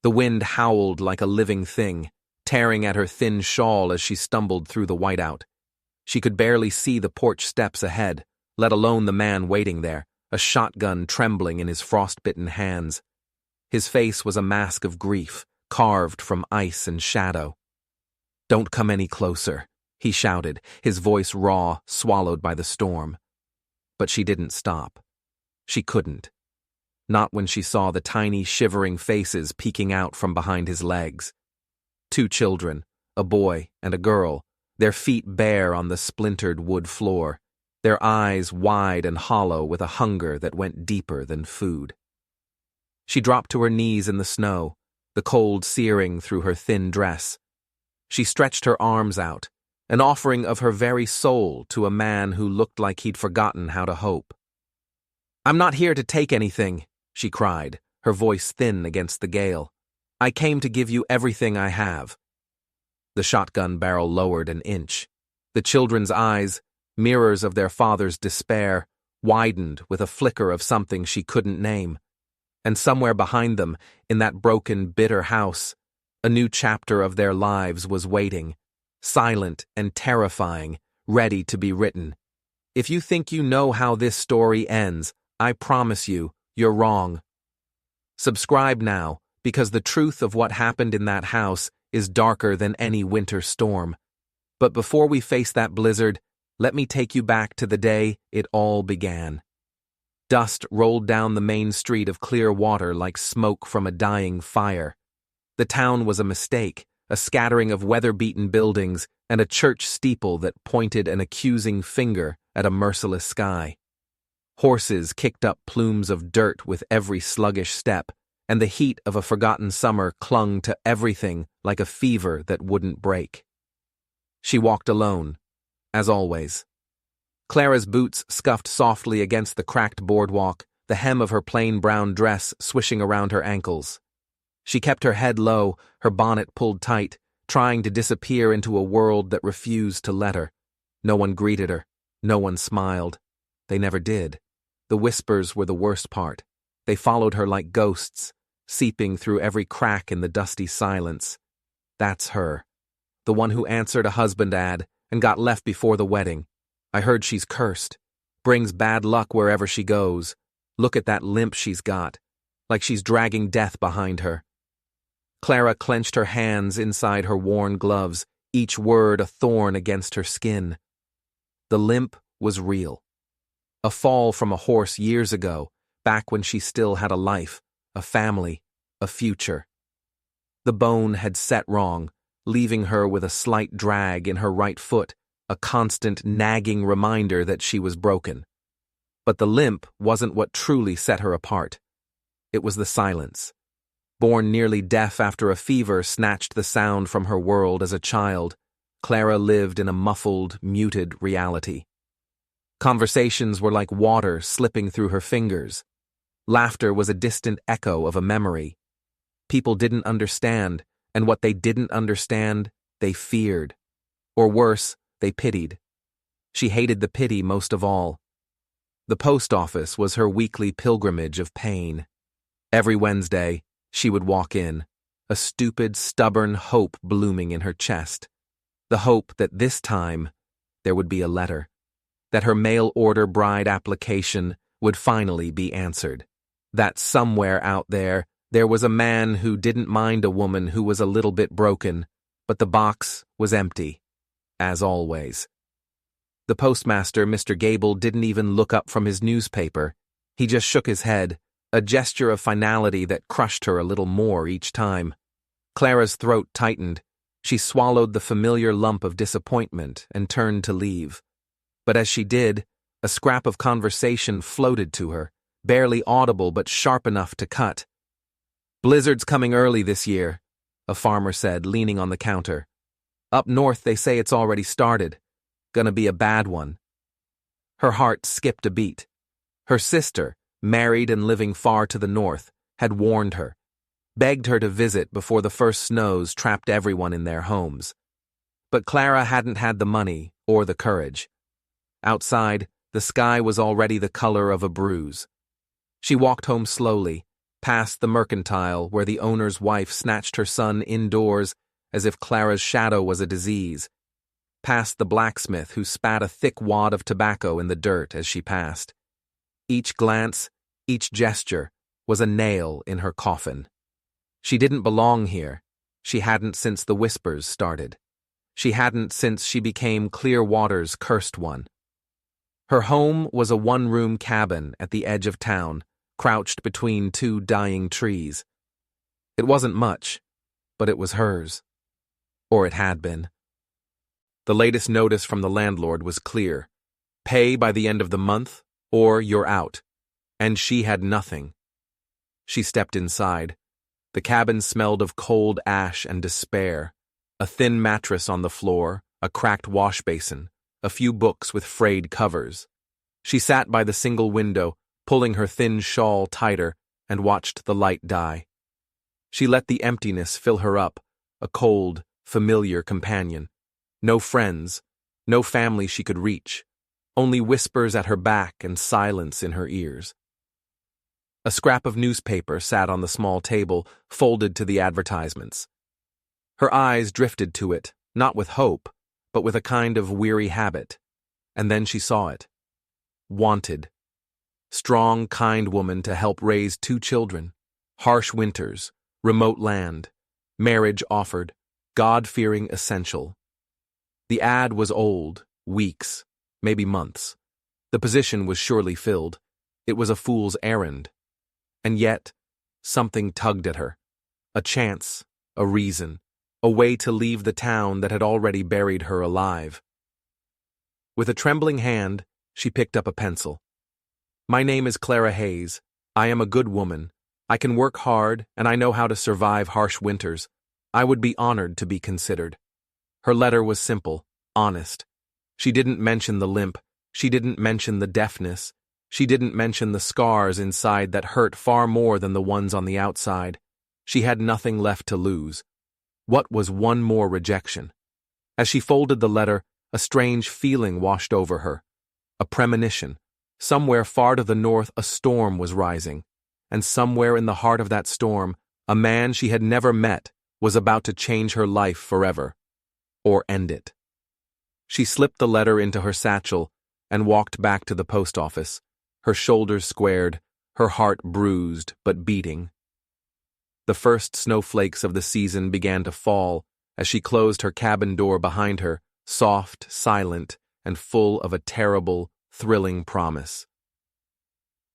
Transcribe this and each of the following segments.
The wind howled like a living thing, tearing at her thin shawl as she stumbled through the whiteout. She could barely see the porch steps ahead, let alone the man waiting there, a shotgun trembling in his frostbitten hands. His face was a mask of grief, carved from ice and shadow. "Don't come any closer," he shouted, his voice raw, swallowed by the storm. But she didn't stop. She couldn't. Not when she saw the tiny, shivering faces peeking out from behind his legs. 2 children, a boy and a girl, their feet bare on the splintered wood floor, their eyes wide and hollow with a hunger that went deeper than food. She dropped to her knees in the snow, the cold searing through her thin dress. She stretched her arms out, an offering of her very soul to a man who looked like he'd forgotten how to hope. "I'm not here to take anything," she cried, her voice thin against the gale. "I came to give you everything I have." The shotgun barrel lowered an inch. The children's eyes, mirrors of their father's despair, widened with a flicker of something she couldn't name. And somewhere behind them, in that broken, bitter house, a new chapter of their lives was waiting, silent and terrifying, ready to be written. If you think you know how this story ends, I promise you, you're wrong. Subscribe now, because the truth of what happened in that house is darker than any winter storm. But before we face that blizzard, let me take you back to the day it all began. Dust rolled down the main street of Clearwater like smoke from a dying fire. The town was a mistake, a scattering of weather-beaten buildings and a church steeple that pointed an accusing finger at a merciless sky. Horses kicked up plumes of dirt with every sluggish step, and the heat of a forgotten summer clung to everything like a fever that wouldn't break. She walked alone, as always. Clara's boots scuffed softly against the cracked boardwalk, the hem of her plain brown dress swishing around her ankles. She kept her head low, her bonnet pulled tight, trying to disappear into a world that refused to let her. No one greeted her. No one smiled. They never did. The whispers were the worst part. They followed her like ghosts, seeping through every crack in the dusty silence. That's her. The one who answered a husband ad and got left before the wedding. I heard she's cursed. Brings bad luck wherever she goes. Look at that limp she's got, like she's dragging death behind her. Clara clenched her hands inside her worn gloves, each word a thorn against her skin. The limp was real. A fall from a horse years ago, back when she still had a life, a family, a future. The bone had set wrong, leaving her with a slight drag in her right foot, a constant nagging reminder that she was broken. But the limp wasn't what truly set her apart. It was the silence. Born nearly deaf after a fever snatched the sound from her world as a child, Clara lived in a muffled, muted reality. Conversations were like water slipping through her fingers. Laughter was a distant echo of a memory. People didn't understand, and what they didn't understand, they feared. Or worse, they pitied. She hated the pity most of all. The post office was her weekly pilgrimage of pain. Every Wednesday, she would walk in, a stupid, stubborn hope blooming in her chest. The hope that this time there would be a letter, that her mail-order bride application would finally be answered, that somewhere out there was a man who didn't mind a woman who was a little bit broken, but the box was empty. As always. The postmaster, Mr. Gable, didn't even look up from his newspaper. He just shook his head, a gesture of finality that crushed her a little more each time. Clara's throat tightened. She swallowed the familiar lump of disappointment and turned to leave. But as she did, a scrap of conversation floated to her, barely audible but sharp enough to cut. "Blizzard's coming early this year," a farmer said, leaning on the counter. "Up north they say it's already started. Gonna be a bad one." Her heart skipped a beat. Her sister, married and living far to the north, had warned her, begged her to visit before the first snows trapped everyone in their homes. But Clara hadn't had the money or the courage. Outside, the sky was already the color of a bruise. She walked home slowly, past the mercantile where the owner's wife snatched her son indoors as if Clara's shadow was a disease, past the blacksmith who spat a thick wad of tobacco in the dirt as she passed. Each glance, each gesture, was a nail in her coffin. She didn't belong here. She hadn't since the whispers started. She hadn't since she became Clearwater's cursed one. Her home was a one-room cabin at the edge of town, crouched between two dying trees. It wasn't much, but it was hers. Or it had been. The latest notice from the landlord was clear. Pay by the end of the month, or you're out. And she had nothing. She stepped inside. The cabin smelled of cold ash and despair. A thin mattress on the floor, a cracked wash basin, a few books with frayed covers. She sat by the single window, pulling her thin shawl tighter, and watched the light die. She let the emptiness fill her up, a cold, familiar companion. No friends, no family she could reach, only whispers at her back and silence in her ears. A scrap of newspaper sat on the small table, folded to the advertisements. Her eyes drifted to it, not with hope, but with a kind of weary habit. And then she saw it. Wanted. Strong, kind woman to help raise 2 children. Harsh winters. Remote land. Marriage offered. God-fearing essential. The ad was old. Weeks. Maybe months. The position was surely filled. It was a fool's errand. And yet, something tugged at her. A chance. A reason. A way to leave the town that had already buried her alive. With a trembling hand, she picked up a pencil. My name is Clara Hayes. I am a good woman. I can work hard, and I know how to survive harsh winters. I would be honored to be considered. Her letter was simple, honest. She didn't mention the limp. She didn't mention the deafness. She didn't mention the scars inside that hurt far more than the ones on the outside. She had nothing left to lose. What was one more rejection? As she folded the letter, a strange feeling washed over her. A premonition. Somewhere far to the north a storm was rising, and somewhere in the heart of that storm, a man she had never met was about to change her life forever. Or end it. She slipped the letter into her satchel and walked back to the post office, her shoulders squared, her heart bruised but beating. The first snowflakes of the season began to fall as she closed her cabin door behind her, soft, silent, and full of a terrible, thrilling promise.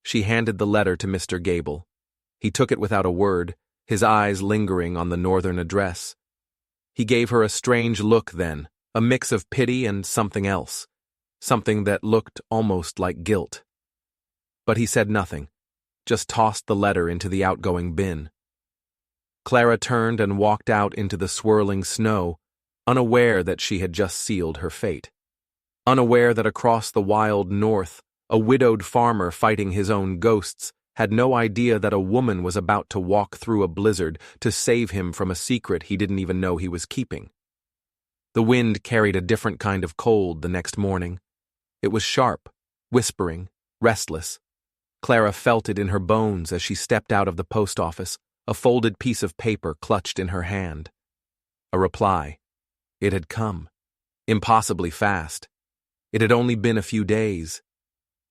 She handed the letter to Mr. Gable. He took it without a word, his eyes lingering on the northern address. He gave her a strange look then, a mix of pity and something else, something that looked almost like guilt. But he said nothing, just tossed the letter into the outgoing bin. Clara turned and walked out into the swirling snow, unaware that she had just sealed her fate. Unaware that across the wild north, a widowed farmer fighting his own ghosts had no idea that a woman was about to walk through a blizzard to save him from a secret he didn't even know he was keeping. The wind carried a different kind of cold the next morning. It was sharp, whispering, restless. Clara felt it in her bones as she stepped out of the post office, a folded piece of paper clutched in her hand. A reply. It had come. Impossibly fast. It had only been a few days.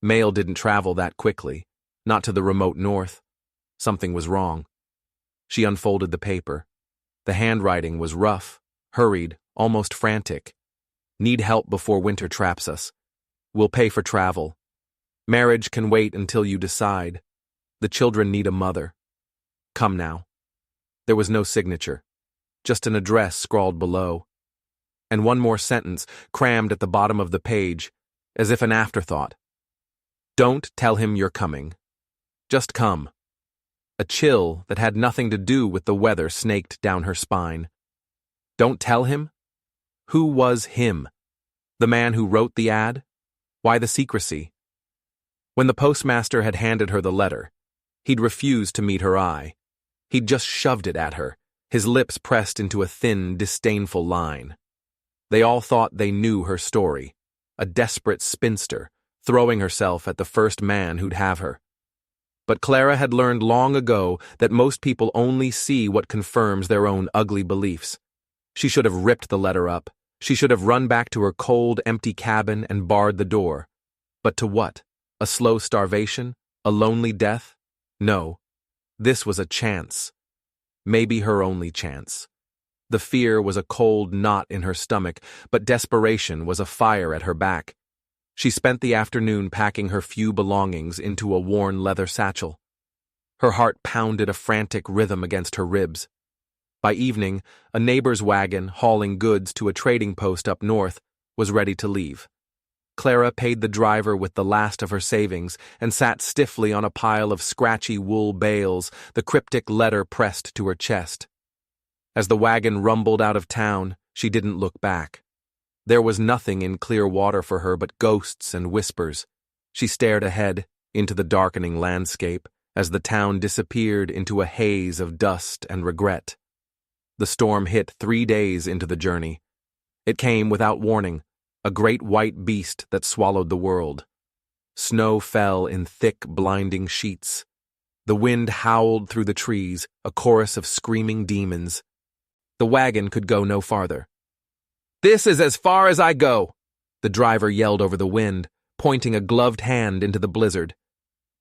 Mail didn't travel that quickly, not to the remote north. Something was wrong. She unfolded the paper. The handwriting was rough, hurried, almost frantic. Need help before winter traps us. We'll pay for travel. Marriage can wait until you decide. The children need a mother. Come now. There was no signature, just an address scrawled below. And one more sentence crammed at the bottom of the page, as if an afterthought. Don't tell him you're coming. Just come. A chill that had nothing to do with the weather snaked down her spine. Don't tell him? Who was him? The man who wrote the ad? Why the secrecy? When the postmaster had handed her the letter, he'd refused to meet her eye. He'd just shoved it at her, his lips pressed into a thin, disdainful line. They all thought they knew her story, a desperate spinster, throwing herself at the first man who'd have her. But Clara had learned long ago that most people only see what confirms their own ugly beliefs. She should have ripped the letter up. She should have run back to her cold, empty cabin and barred the door. But to what? A slow starvation? A lonely death? No. This was a chance. Maybe her only chance. The fear was a cold knot in her stomach, but desperation was a fire at her back. She spent the afternoon packing her few belongings into a worn leather satchel. Her heart pounded a frantic rhythm against her ribs. By evening, a neighbor's wagon, hauling goods to a trading post up north, was ready to leave. Clara paid the driver with the last of her savings and sat stiffly on a pile of scratchy wool bales, the cryptic letter pressed to her chest. As the wagon rumbled out of town, she didn't look back. There was nothing in clear water for her but ghosts and whispers. She stared ahead, into the darkening landscape, as the town disappeared into a haze of dust and regret. The storm hit 3 days into the journey. It came without warning, a great white beast that swallowed the world. Snow fell in thick, blinding sheets. The wind howled through the trees, a chorus of screaming demons. The wagon could go no farther. "This is as far as I go," the driver yelled over the wind, pointing a gloved hand into the blizzard.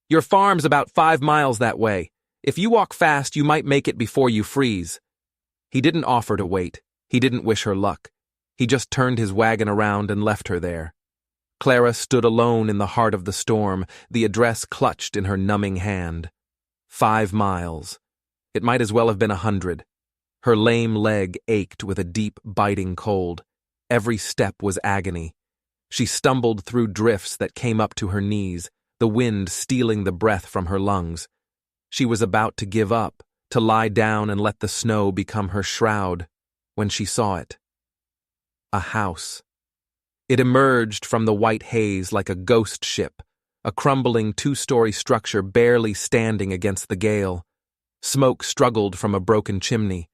"Your farm's about 5 miles that way. If you walk fast, you might make it before you freeze." He didn't offer to wait. He didn't wish her luck. He just turned his wagon around and left her there. Clara stood alone in the heart of the storm, the address clutched in her numbing hand. 5 miles. It might as well have been 100. Her lame leg ached with a deep, biting cold. Every step was agony. She stumbled through drifts that came up to her knees, the wind stealing the breath from her lungs. She was about to give up, to lie down and let the snow become her shroud, when she saw it. A house. It emerged from the white haze like a ghost ship, a crumbling 2-story structure barely standing against the gale. Smoke struggled from a broken chimney.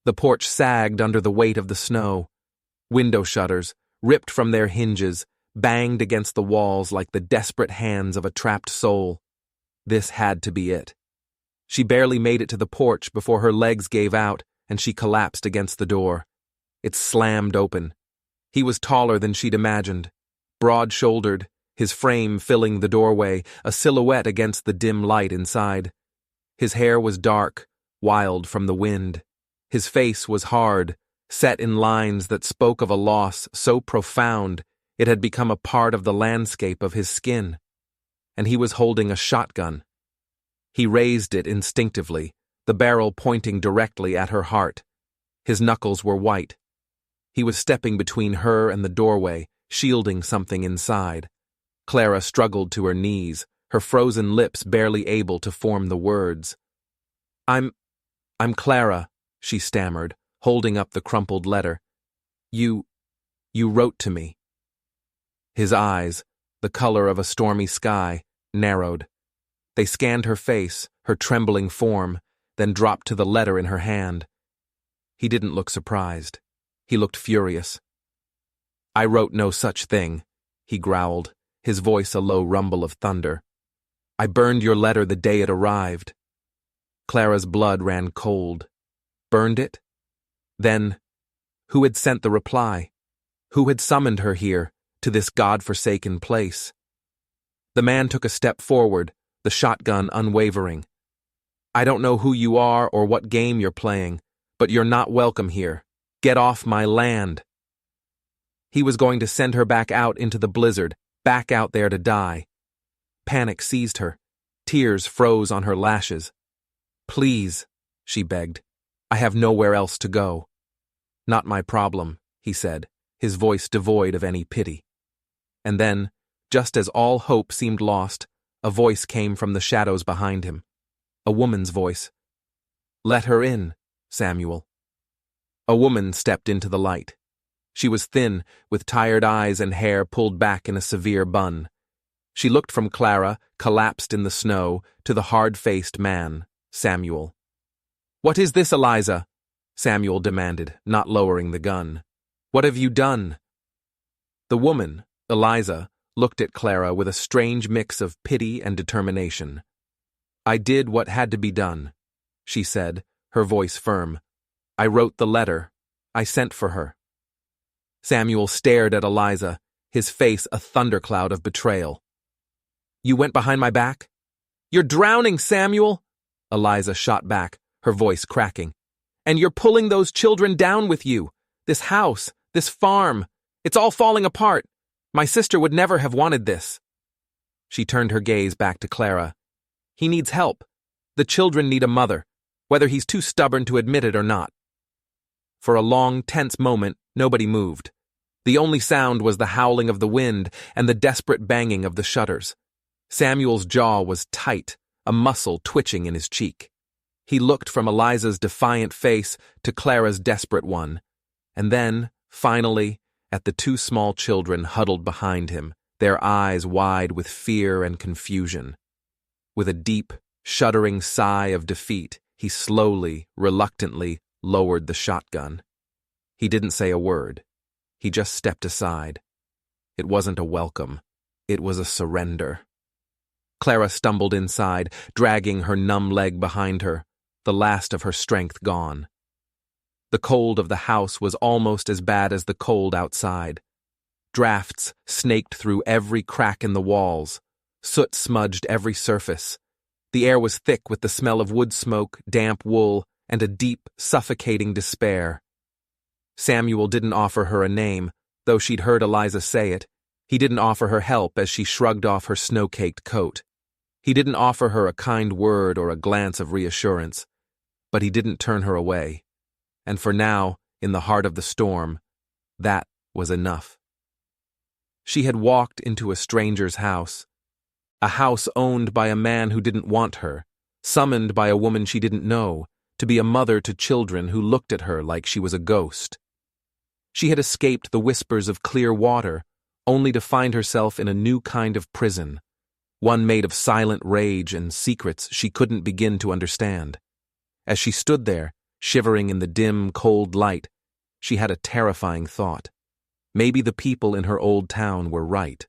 The porch sagged under the weight of the snow. Window shutters, ripped from their hinges, banged against the walls like the desperate hands of a trapped soul. This had to be it. She barely made it to the porch before her legs gave out and she collapsed against the door. It slammed open. He was taller than she'd imagined, broad-shouldered, his frame filling the doorway, a silhouette against the dim light inside. His hair was dark, wild from the wind. His face was hard, set in lines that spoke of a loss so profound it had become a part of the landscape of his skin. And he was holding a shotgun. He raised it instinctively, the barrel pointing directly at her heart. His knuckles were white. He was stepping between her and the doorway, shielding something inside. Clara struggled to her knees, her frozen lips barely able to form the words. I'm Clara," she stammered, holding up the crumpled letter. You wrote to me." His eyes, the color of a stormy sky, narrowed. They scanned her face, her trembling form, then dropped to the letter in her hand. He didn't look surprised. He looked furious. "I wrote no such thing," he growled, his voice a low rumble of thunder. "I burned your letter the day it arrived." Clara's blood ran cold. Burned it? Then, who had sent the reply? Who had summoned her here, to this God-forsaken place? The man took a step forward, the shotgun unwavering. "I don't know who you are or what game you're playing, but you're not welcome here. Get off my land." He was going to send her back out into the blizzard, back out there to die. Panic seized her. Tears froze on her lashes. "Please," she begged. "I have nowhere else to go." "Not my problem," he said, his voice devoid of any pity. And then, just as all hope seemed lost, a voice came from the shadows behind him. A woman's voice. "Let her in, Samuel." A woman stepped into the light. She was thin, with tired eyes and hair pulled back in a severe bun. She looked from Clara, collapsed in the snow, to the hard-faced man, Samuel. "What is this, Eliza?" Samuel demanded, not lowering the gun. "What have you done?" The woman, Eliza, looked at Clara with a strange mix of pity and determination. I did what had to be done, she said, her voice firm. I wrote the letter. I sent for her. Samuel stared at Eliza, his face a thundercloud of betrayal. You went behind my back? You're drowning, Samuel! Eliza shot back, her voice cracking. And you're pulling those children down with you. This house, this farm, it's all falling apart. My sister would never have wanted this. She turned her gaze back to Clara. He needs help. The children need a mother, whether he's too stubborn to admit it or not. For a long, tense moment, nobody moved. The only sound was the howling of the wind and the desperate banging of the shutters. Samuel's jaw was tight, a muscle twitching in his cheek. He looked from Eliza's defiant face to Clara's desperate one, and then, finally, at the two small children huddled behind him, their eyes wide with fear and confusion. With a deep, shuddering sigh of defeat, he slowly, reluctantly lowered the shotgun. He didn't say a word. He just stepped aside. It wasn't a welcome. It was a surrender. Clara stumbled inside, dragging her numb leg behind her, the last of her strength gone. The cold of the house was almost as bad as the cold outside. Drafts snaked through every crack in the walls. Soot smudged every surface. The air was thick with the smell of wood smoke, damp wool, and a deep, suffocating despair. Samuel didn't offer her a name, though she'd heard Eliza say it. He didn't offer her help as she shrugged off her snow-caked coat. He didn't offer her a kind word or a glance of reassurance. But he didn't turn her away. And for now, in the heart of the storm, that was enough. She had walked into a stranger's house. A house owned by a man who didn't want her, summoned by a woman she didn't know, to be a mother to children who looked at her like she was a ghost. She had escaped the whispers of clear water, only to find herself in a new kind of prison, one made of silent rage and secrets she couldn't begin to understand. As she stood there, shivering in the dim, cold light, she had a terrifying thought. Maybe the people in her old town were right.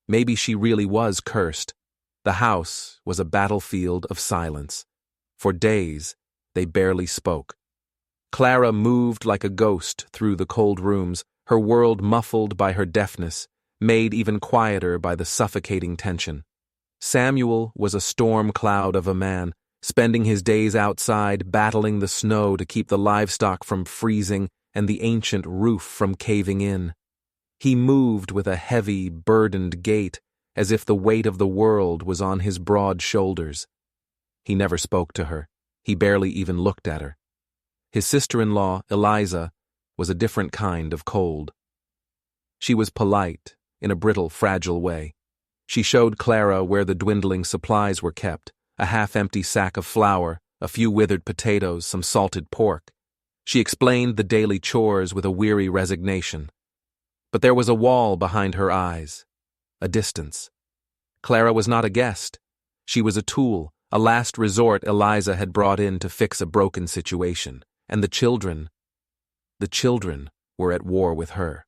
Maybe she really was cursed. The house was a battlefield of silence. For days, they barely spoke. Clara moved like a ghost through the cold rooms, her world muffled by her deafness, made even quieter by the suffocating tension. Samuel was a storm cloud of a man, spending his days outside battling the snow to keep the livestock from freezing and the ancient roof from caving in. He moved with a heavy, burdened gait, as if the weight of the world was on his broad shoulders. He never spoke to her. He barely even looked at her. His sister-in-law, Eliza, was a different kind of cold. She was polite, in a brittle, fragile way. She showed Clara where the dwindling supplies were kept, a half-empty sack of flour, a few withered potatoes, some salted pork. She explained the daily chores with a weary resignation. But there was a wall behind her eyes, a distance. Clara was not a guest. She was a tool, a last resort Eliza had brought in to fix a broken situation, and the children were at war with her.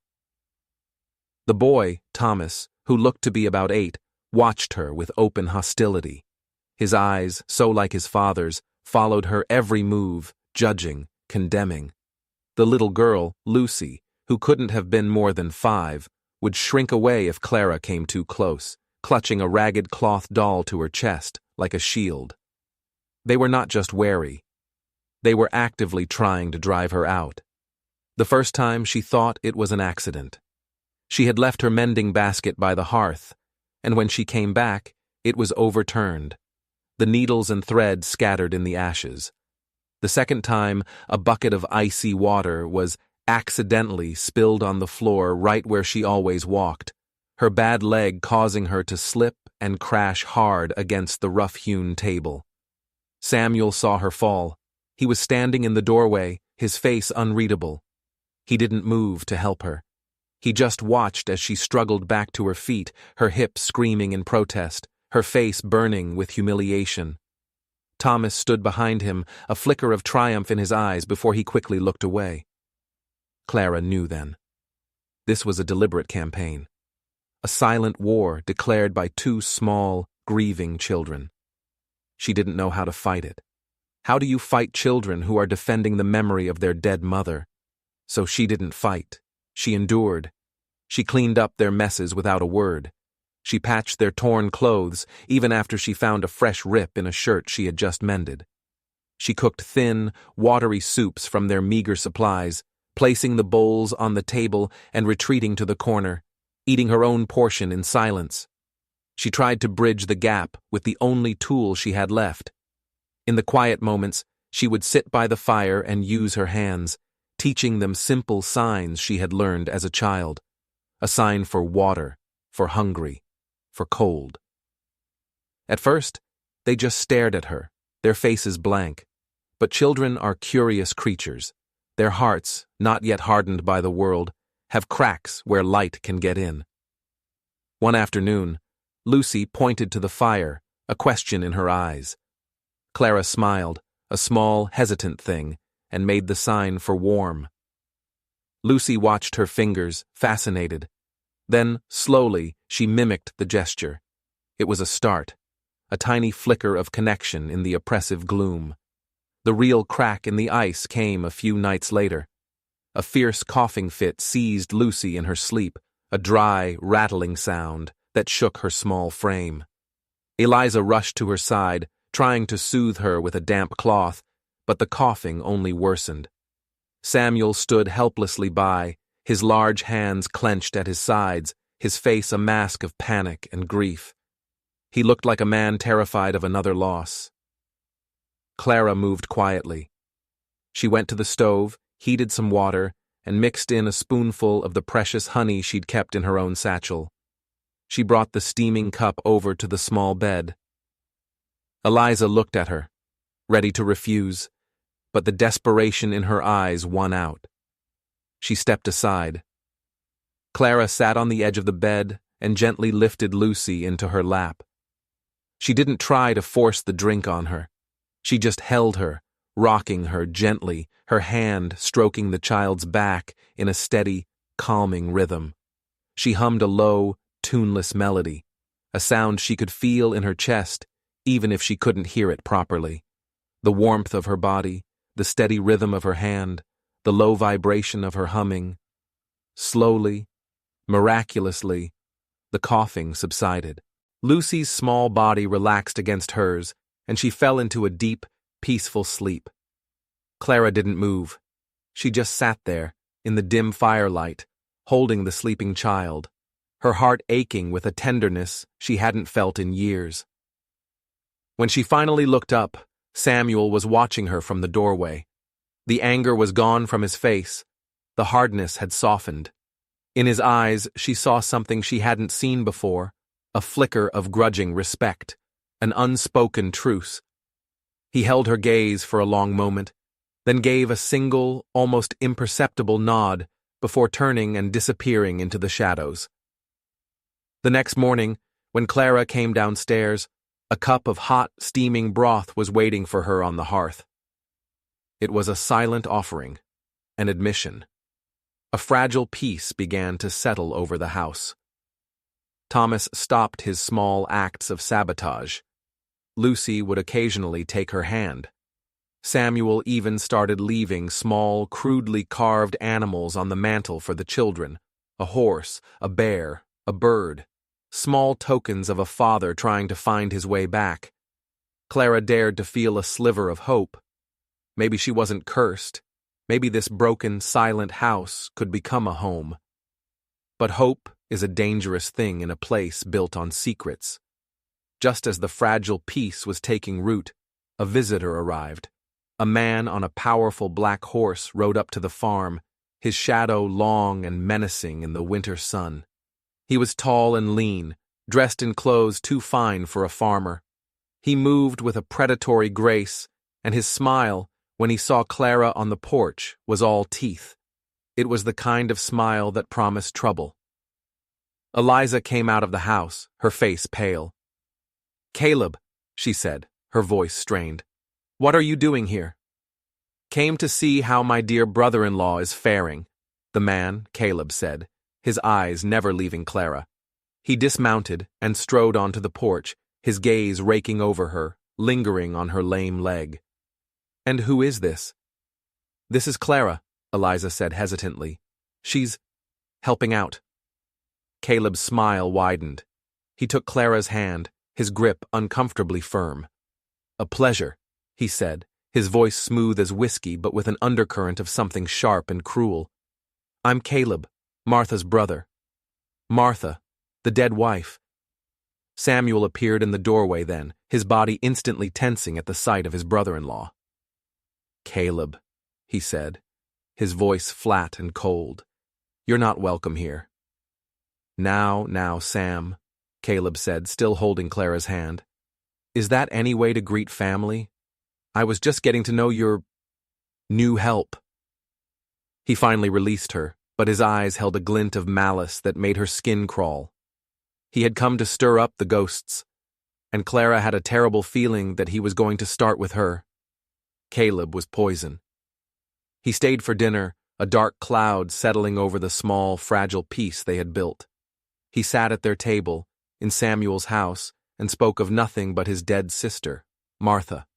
The boy, Thomas, who looked to be about 8, watched her with open hostility. His eyes, so like his father's, followed her every move, judging, condemning. The little girl, Lucy, who couldn't have been more than 5, would shrink away if Clara came too close, clutching a ragged cloth doll to her chest, like a shield. They were not just wary. They were actively trying to drive her out. The first time she thought it was an accident. She had left her mending basket by the hearth, and when she came back, it was overturned. The needles and thread scattered in the ashes. The second time, a bucket of icy water was accidentally spilled on the floor right where she always walked, her bad leg causing her to slip and crash hard against the rough-hewn table. Samuel saw her fall. He was standing in the doorway, his face unreadable. He didn't move to help her. He just watched as she struggled back to her feet, her hips screaming in protest, her face burning with humiliation. Thomas stood behind him, a flicker of triumph in his eyes before he quickly looked away. Clara knew then. This was a deliberate campaign. A silent war declared by 2 small, grieving children. She didn't know how to fight it. How do you fight children who are defending the memory of their dead mother? So she didn't fight. She endured. She cleaned up their messes without a word. She patched their torn clothes, even after she found a fresh rip in a shirt she had just mended. She cooked thin, watery soups from their meager supplies, placing the bowls on the table and retreating to the corner, eating her own portion in silence. She tried to bridge the gap with the only tool she had left. In the quiet moments, she would sit by the fire and use her hands, teaching them simple signs she had learned as a child. A sign for water, for hungry, for cold. At first, they just stared at her, their faces blank. But children are curious creatures. Their hearts, not yet hardened by the world, have cracks where light can get in. One afternoon, Lucy pointed to the fire, a question in her eyes. Clara smiled, a small, hesitant thing, and made the sign for warm. Lucy watched her fingers, fascinated. Then, slowly, she mimicked the gesture. It was a start, a tiny flicker of connection in the oppressive gloom. The real crack in the ice came a few nights later. A fierce coughing fit seized Lucy in her sleep, a dry, rattling sound that shook her small frame. Eliza rushed to her side, trying to soothe her with a damp cloth, but the coughing only worsened. Samuel stood helplessly by, his large hands clenched at his sides, his face a mask of panic and grief. He looked like a man terrified of another loss. Clara moved quietly. She went to the stove, heated some water, and mixed in a spoonful of the precious honey she'd kept in her own satchel. She brought the steaming cup over to the small bed. Eliza looked at her, ready to refuse, but the desperation in her eyes won out. She stepped aside. Clara sat on the edge of the bed and gently lifted Lucy into her lap. She didn't try to force the drink on her. She just held her, rocking her gently, her hand stroking the child's back in a steady, calming rhythm. She hummed a low, tuneless melody, a sound she could feel in her chest, even if she couldn't hear it properly. The warmth of her body, the steady rhythm of her hand, the low vibration of her humming. Slowly, miraculously, the coughing subsided. Lucy's small body relaxed against hers, and she fell into a deep, peaceful sleep. Clara didn't move. She just sat there, in the dim firelight, holding the sleeping child, her heart aching with a tenderness she hadn't felt in years. When she finally looked up, Samuel was watching her from the doorway. The anger was gone from his face. The hardness had softened. In his eyes, she saw something she hadn't seen before, a flicker of grudging respect, an unspoken truce. He held her gaze for a long moment, then gave a single, almost imperceptible nod before turning and disappearing into the shadows. The next morning, when Clara came downstairs, a cup of hot, steaming broth was waiting for her on the hearth. It was a silent offering, an admission. A fragile peace began to settle over the house. Thomas stopped his small acts of sabotage. Lucy would occasionally take her hand. Samuel even started leaving small, crudely carved animals on the mantel for the children, a horse, a bear, a bird, small tokens of a father trying to find his way back. Clara dared to feel a sliver of hope. Maybe she wasn't cursed. Maybe this broken, silent house could become a home. But hope is a dangerous thing in a place built on secrets. Just as the fragile peace was taking root, a visitor arrived. A man on a powerful black horse rode up to the farm, his shadow long and menacing in the winter sun. He was tall and lean, dressed in clothes too fine for a farmer. He moved with a predatory grace, and his smile, when he saw Clara on the porch, was all teeth. It was the kind of smile that promised trouble. Eliza came out of the house, her face pale. "Caleb," she said, her voice strained. "What are you doing here?" "Came to see how my dear brother-in-law is faring," the man, Caleb, said, his eyes never leaving Clara. He dismounted and strode onto the porch, his gaze raking over her, lingering on her lame leg. "And who is this?" "This is Clara," Eliza said hesitantly. "She's helping out." Caleb's smile widened. He took Clara's hand, his grip uncomfortably firm. "A pleasure," he said, his voice smooth as whiskey but with an undercurrent of something sharp and cruel. "I'm Caleb, Martha's brother. Martha, the dead wife." Samuel appeared in the doorway then, his body instantly tensing at the sight of his brother-in-law. "Caleb," he said, his voice flat and cold. "You're not welcome here." Now, Sam," Caleb said, still holding Clara's hand. "Is that any way to greet family? I was just getting to know your new help." He finally released her, but his eyes held a glint of malice that made her skin crawl. He had come to stir up the ghosts, and Clara had a terrible feeling that he was going to start with her. Caleb was poison. He stayed for dinner, a dark cloud settling over the small, fragile peace they had built. He sat at their table, in Samuel's house, and spoke of nothing but his dead sister, Martha.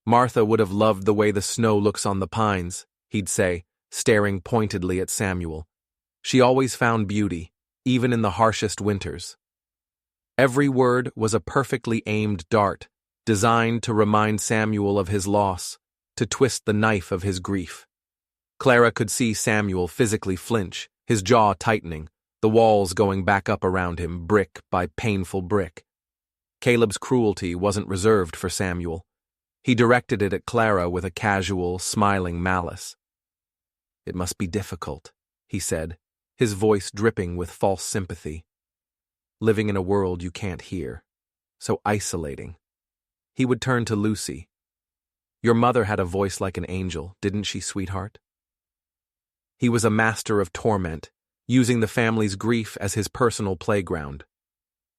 "Martha would have loved the way the snow looks on the pines," he'd say, staring pointedly at Samuel. "She always found beauty, even in the harshest winters." Every word was a perfectly aimed dart, designed to remind Samuel of his loss, to twist the knife of his grief. Clara could see Samuel physically flinch, his jaw tightening, the walls going back up around him, brick by painful brick. Caleb's cruelty wasn't reserved for Samuel. He directed it at Clara with a casual, smiling malice. "It must be difficult," he said, his voice dripping with false sympathy. "Living in a world you can't hear. So isolating." He would turn to Lucy. "Your mother had a voice like an angel, didn't she, sweetheart?" He was a master of torment, using the family's grief as his personal playground.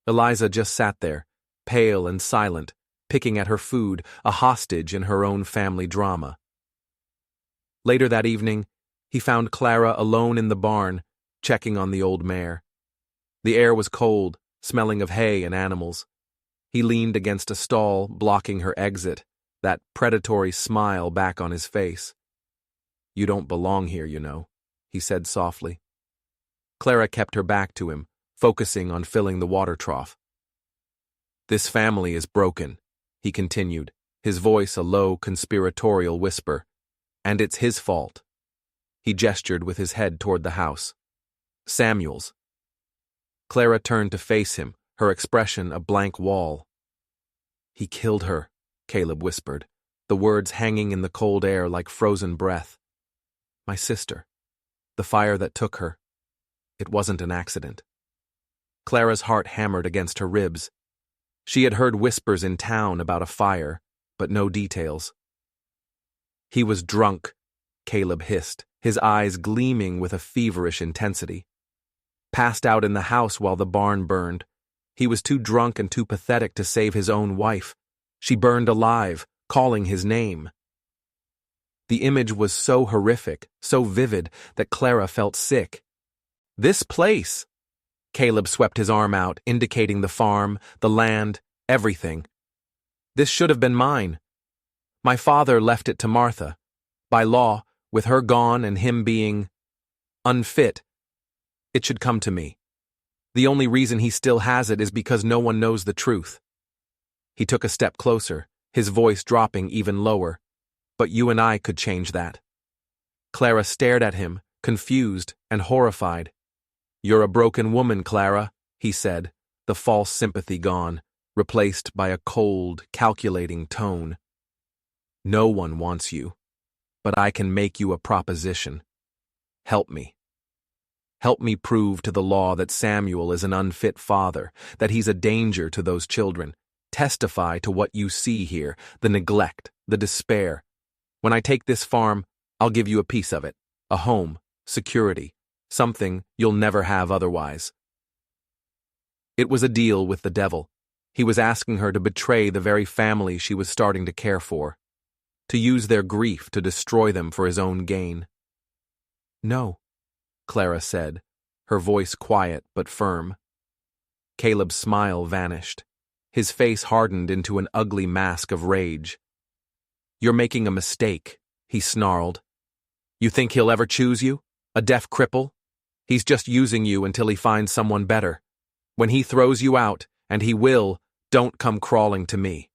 Eliza just sat there, pale and silent, picking at her food, a hostage in her own family drama. Later that evening, he found Clara alone in the barn, checking on the old mare. The air was cold, smelling of hay and animals. He leaned against a stall, blocking her exit, that predatory smile back on his face. "You don't belong here, you know," he said softly. Clara kept her back to him, focusing on filling the water trough. "This family is broken," he continued, his voice a low, conspiratorial whisper. "And it's his fault." He gestured with his head toward the house. "Samuel's." Clara turned to face him, her expression a blank wall. "He killed her," Caleb whispered, the words hanging in the cold air like frozen breath. "My sister. The fire that took her. It wasn't an accident." Clara's heart hammered against her ribs. She had heard whispers in town about a fire, but no details. "He was drunk," Caleb hissed, his eyes gleaming with a feverish intensity. "Passed out in the house while the barn burned. He was too drunk and too pathetic to save his own wife. She burned alive, calling his name." The image was so horrific, so vivid, that Clara felt sick. "This place!" Caleb swept his arm out, indicating the farm, the land, everything. "This should have been mine. My father left it to Martha. By law, with her gone and him being unfit, it should come to me. The only reason he still has it is because no one knows the truth." He took a step closer, his voice dropping even lower. "But you and I could change that." Clara stared at him, confused and horrified. "You're a broken woman, Clara," he said, the false sympathy gone, replaced by a cold, calculating tone. "No one wants you, but I can make you a proposition. Help me. Help me prove to the law that Samuel is an unfit father, that he's a danger to those children. Testify to what you see here, the neglect, the despair. When I take this farm, I'll give you a piece of it, a home, security, something you'll never have otherwise." It was a deal with the devil. He was asking her to betray the very family she was starting to care for, to use their grief to destroy them for his own gain. "No," Clara said, her voice quiet but firm. Caleb's smile vanished. His face hardened into an ugly mask of rage. "You're making a mistake," he snarled. "You think he'll ever choose you? A deaf cripple? He's just using you until he finds someone better. When he throws you out, and he will, don't come crawling to me."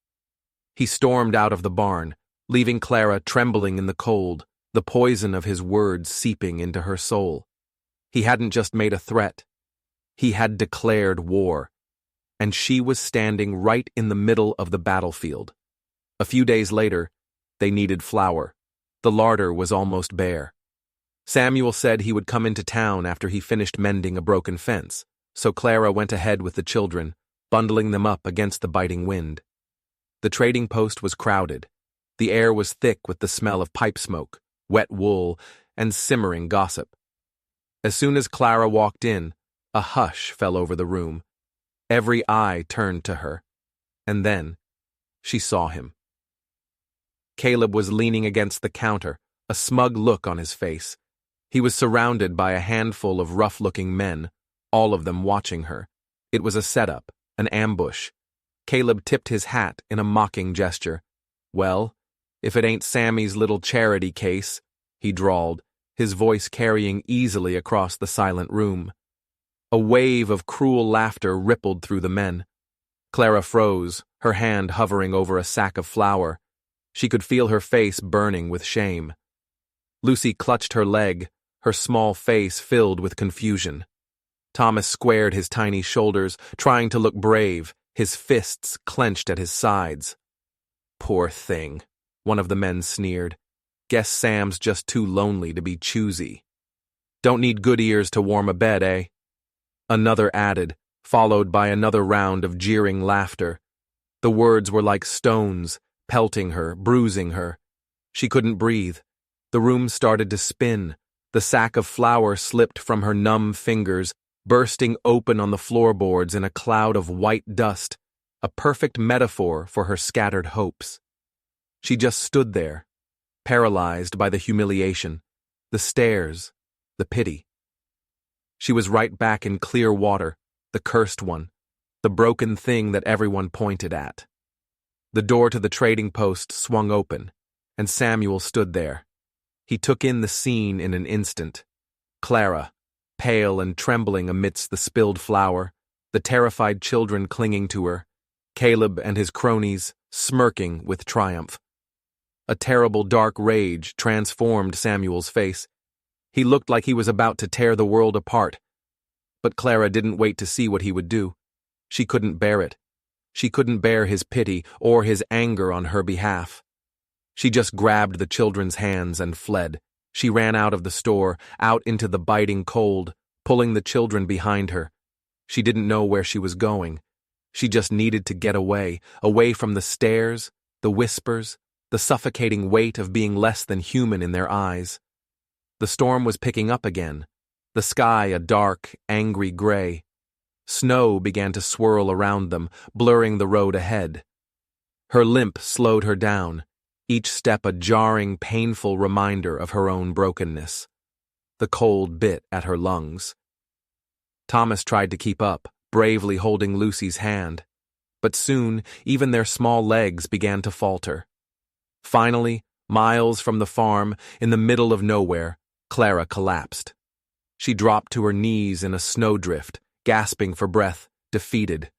He stormed out of the barn, leaving Clara trembling in the cold, the poison of his words seeping into her soul. He hadn't just made a threat. He had declared war. And she was standing right in the middle of the battlefield. A few days later, they needed flour. The larder was almost bare. Samuel said he would come into town after he finished mending a broken fence, so Clara went ahead with the children, bundling them up against the biting wind. The trading post was crowded. The air was thick with the smell of pipe smoke, wet wool, and simmering gossip. As soon as Clara walked in, a hush fell over the room. Every eye turned to her. And then, she saw him. Caleb was leaning against the counter, a smug look on his face. He was surrounded by a handful of rough-looking men, all of them watching her. It was a setup, an ambush. Caleb tipped his hat in a mocking gesture. "Well, if it ain't Sammy's little charity case," he drawled, his voice carrying easily across the silent room. A wave of cruel laughter rippled through the men. Clara froze, her hand hovering over a sack of flour. She could feel her face burning with shame. Lucy clutched her leg, her small face filled with confusion. Thomas squared his tiny shoulders, trying to look brave, his fists clenched at his sides. "Poor thing," one of the men sneered. "Guess Sam's just too lonely to be choosy. Don't need good ears to warm a bed, eh?" Another added, followed by another round of jeering laughter. The words were like stones, pelting her, bruising her. She couldn't breathe. The room started to spin. The sack of flour slipped from her numb fingers, bursting open on the floorboards in a cloud of white dust, a perfect metaphor for her scattered hopes. She just stood there, paralyzed by the humiliation, the stares, the pity. She was right back in clear water, the cursed one, the broken thing that everyone pointed at. The door to the trading post swung open, and Samuel stood there. He took in the scene in an instant. Clara, pale and trembling amidst the spilled flour, the terrified children clinging to her, Caleb and his cronies smirking with triumph. A terrible dark rage transformed Samuel's face. He looked like he was about to tear the world apart. But Clara didn't wait to see what he would do. She couldn't bear it. She couldn't bear his pity or his anger on her behalf. She just grabbed the children's hands and fled. She ran out of the store, out into the biting cold, pulling the children behind her. She didn't know where she was going. She just needed to get away, away from the stares, the whispers, the suffocating weight of being less than human in their eyes. The storm was picking up again, the sky a dark, angry gray. Snow began to swirl around them, blurring the road ahead. Her limp slowed her down, each step a jarring, painful reminder of her own brokenness. The cold bit at her lungs. Thomas tried to keep up, bravely holding Lucy's hand. But soon, even their small legs began to falter. Finally, miles from the farm, in the middle of nowhere, Clara collapsed. She dropped to her knees in a snowdrift, gasping for breath, defeated.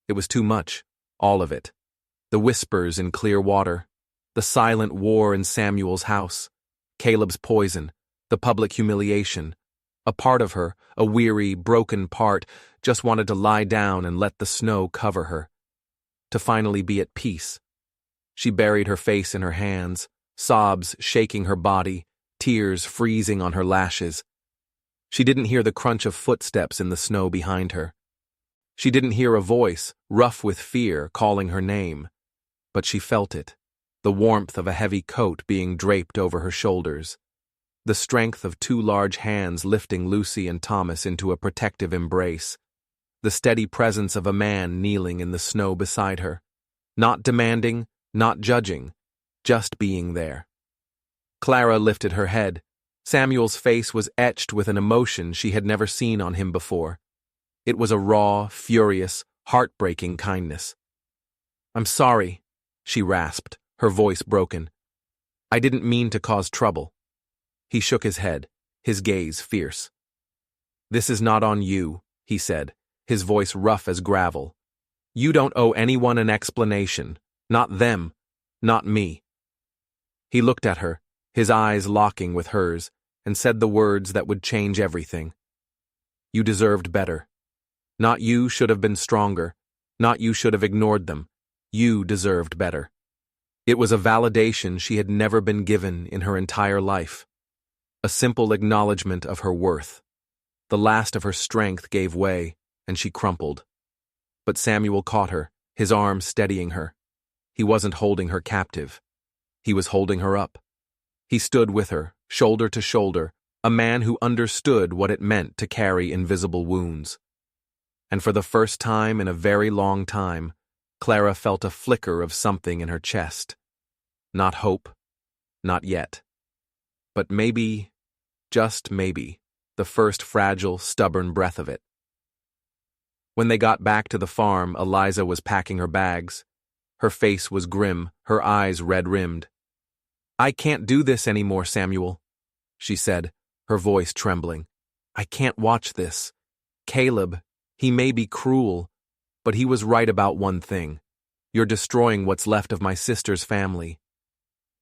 It was too much, all of it. The whispers in clear water, the silent war in Samuel's house, Caleb's poison, the public humiliation. A part of her, a weary, broken part, just wanted to lie down and let the snow cover her. To finally be at peace. She buried her face in her hands, sobs shaking her body, tears freezing on her lashes. She didn't hear the crunch of footsteps in the snow behind her. She didn't hear a voice, rough with fear, calling her name. But she felt it, the warmth of a heavy coat being draped over her shoulders, the strength of two large hands lifting Lucy and Thomas into a protective embrace, the steady presence of a man kneeling in the snow beside her, not demanding, not judging, just being there. Clara lifted her head. Samuel's face was etched with an emotion she had never seen on him before. It was a raw, furious, heartbreaking kindness. I'm sorry, she rasped, her voice broken. I didn't mean to cause trouble. He shook his head, his gaze fierce. This is not on you, he said, his voice rough as gravel. You don't owe anyone an explanation. Not them. Not me. He looked at her, his eyes locking with hers, and said the words that would change everything. You deserved better. Not you should have been stronger. Not you should have ignored them. You deserved better. It was a validation she had never been given in her entire life. A simple acknowledgement of her worth. The last of her strength gave way, and she crumpled. But Samuel caught her, his arm steadying her. He wasn't holding her captive. He was holding her up. He stood with her, shoulder to shoulder, a man who understood what it meant to carry invisible wounds. And for the first time in a very long time, Clara felt a flicker of something in her chest. Not hope, not yet. But maybe, just maybe, the first fragile, stubborn breath of it. When they got back to the farm, Eliza was packing her bags. Her face was grim, her eyes red-rimmed. I can't do this anymore, Samuel, she said, her voice trembling. I can't watch this. Caleb, he may be cruel, but he was right about one thing. You're destroying what's left of my sister's family.